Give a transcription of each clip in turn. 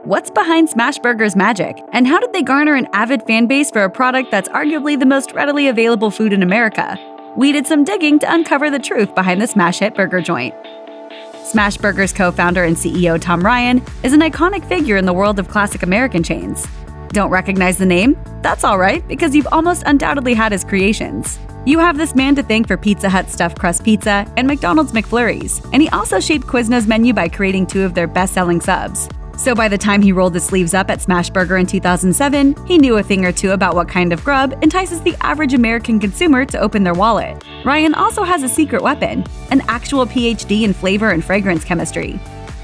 What's behind Smashburger's magic, and how did they garner an avid fan base for a product that's arguably the most readily available food in America? We did some digging to uncover the truth behind the smash hit burger joint. Smashburger's co-founder and CEO Tom Ryan is an iconic figure in the world of classic American chains. Don't recognize the name? That's alright, because you've almost undoubtedly had his creations. You have this man to thank for Pizza Hut's stuffed crust pizza and McDonald's McFlurries, and he also shaped Quizno's menu by creating two of their best-selling subs. So by the time he rolled his sleeves up at Smashburger in 2007, he knew a thing or two about what kind of grub entices the average American consumer to open their wallet. Ryan also has a secret weapon, an actual PhD in flavor and fragrance chemistry.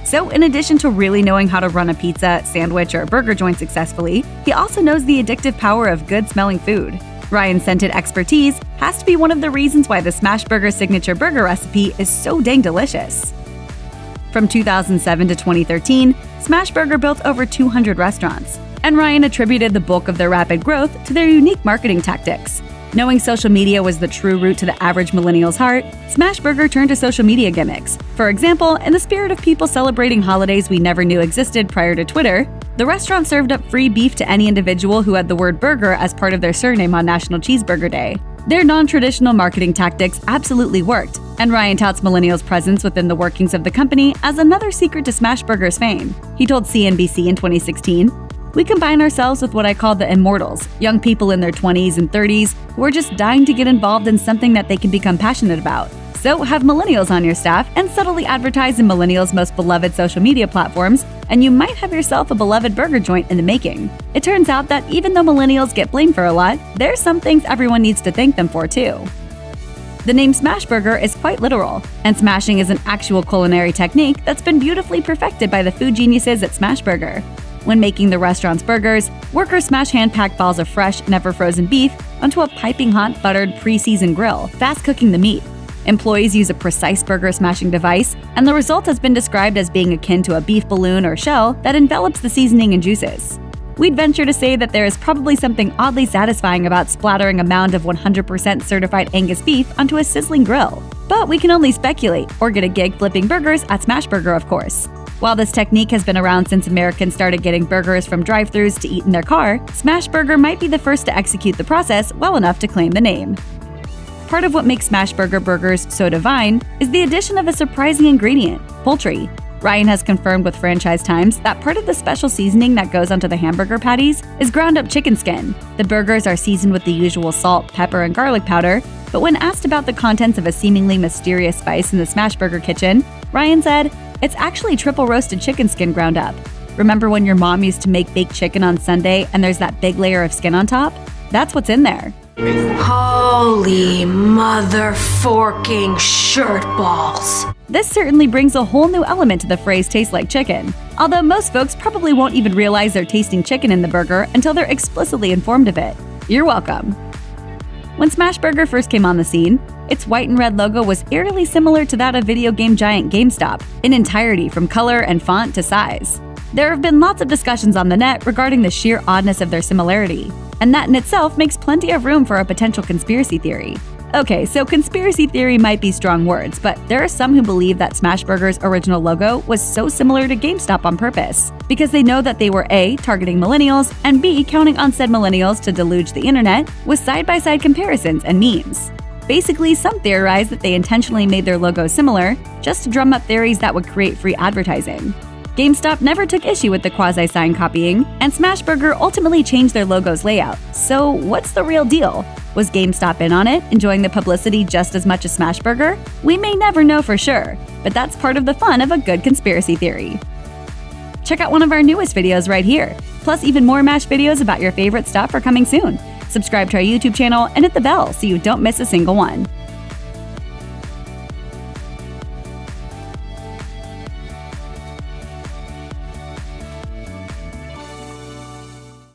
So in addition to really knowing how to run a pizza, sandwich, or burger joint successfully, he also knows the addictive power of good-smelling food. Ryan's scented expertise has to be one of the reasons why the Smashburger signature burger recipe is so dang delicious. From 2007 to 2013, Smashburger built over 200 restaurants, and Ryan attributed the bulk of their rapid growth to their unique marketing tactics. Knowing social media was the true route to the average millennial's heart, Smashburger turned to social media gimmicks. For example, in the spirit of people celebrating holidays we never knew existed prior to Twitter, the restaurant served up free beef to any individual who had the word burger as part of their surname on National Cheeseburger Day. Their non-traditional marketing tactics absolutely worked, and Ryan touts millennials' presence within the workings of the company as another secret to Smashburger's fame. He told CNBC in 2016, "We combine ourselves with what I call the immortals, young people in their 20s and 30s who are just dying to get involved in something that they can become passionate about. So have millennials on your staff and subtly advertise in millennials' most beloved social media platforms, and you might have yourself a beloved burger joint in the making." It turns out that even though millennials get blamed for a lot, there's some things everyone needs to thank them for too. The name Smashburger is quite literal, and smashing is an actual culinary technique that's been beautifully perfected by the food geniuses at Smashburger. When making the restaurant's burgers, workers smash hand-packed balls of fresh, never-frozen beef onto a piping hot, buttered, pre-seasoned grill, fast-cooking the meat. Employees use a precise burger smashing device, and the result has been described as being akin to a beef balloon or shell that envelops the seasoning and juices. We'd venture to say that there is probably something oddly satisfying about splattering a mound of 100% certified Angus beef onto a sizzling grill. But we can only speculate, or get a gig flipping burgers at Smashburger, of course. While this technique has been around since Americans started getting burgers from drive-thrus to eat in their car, Smashburger might be the first to execute the process well enough to claim the name. Part of what makes Smashburger burgers so divine is the addition of a surprising ingredient, poultry. Ryan has confirmed with Franchise Times that part of the special seasoning that goes onto the hamburger patties is ground-up chicken skin. The burgers are seasoned with the usual salt, pepper, and garlic powder, but when asked about the contents of a seemingly mysterious spice in the Smashburger kitchen, Ryan said, "It's actually triple roasted chicken skin ground up. Remember when your mom used to make baked chicken on Sunday and there's that big layer of skin on top? That's what's in there." Holy motherforking shirt balls. This certainly brings a whole new element to the phrase "tastes like chicken," although most folks probably won't even realize they're tasting chicken in the burger until they're explicitly informed of it. You're welcome. When Smashburger first came on the scene, its white and red logo was eerily similar to that of video game giant GameStop, in entirety from color and font to size. There have been lots of discussions on the net regarding the sheer oddness of their similarity, and that in itself makes plenty of room for a potential conspiracy theory. Okay, so conspiracy theory might be strong words, but there are some who believe that Smashburger's original logo was so similar to GameStop on purpose, because they know that they were A, targeting millennials, and B, counting on said millennials to deluge the internet with side-by-side comparisons and memes. Basically, some theorize that they intentionally made their logo similar just to drum up theories that would create free advertising. GameStop never took issue with the quasi-sign copying, and Smashburger ultimately changed their logo's layout. So what's the real deal? Was GameStop in on it, enjoying the publicity just as much as Smashburger? We may never know for sure, but that's part of the fun of a good conspiracy theory. Check out one of our newest videos right here. Plus, even more MASH videos about your favorite stuff are coming soon. Subscribe to our YouTube channel and hit the bell so you don't miss a single one.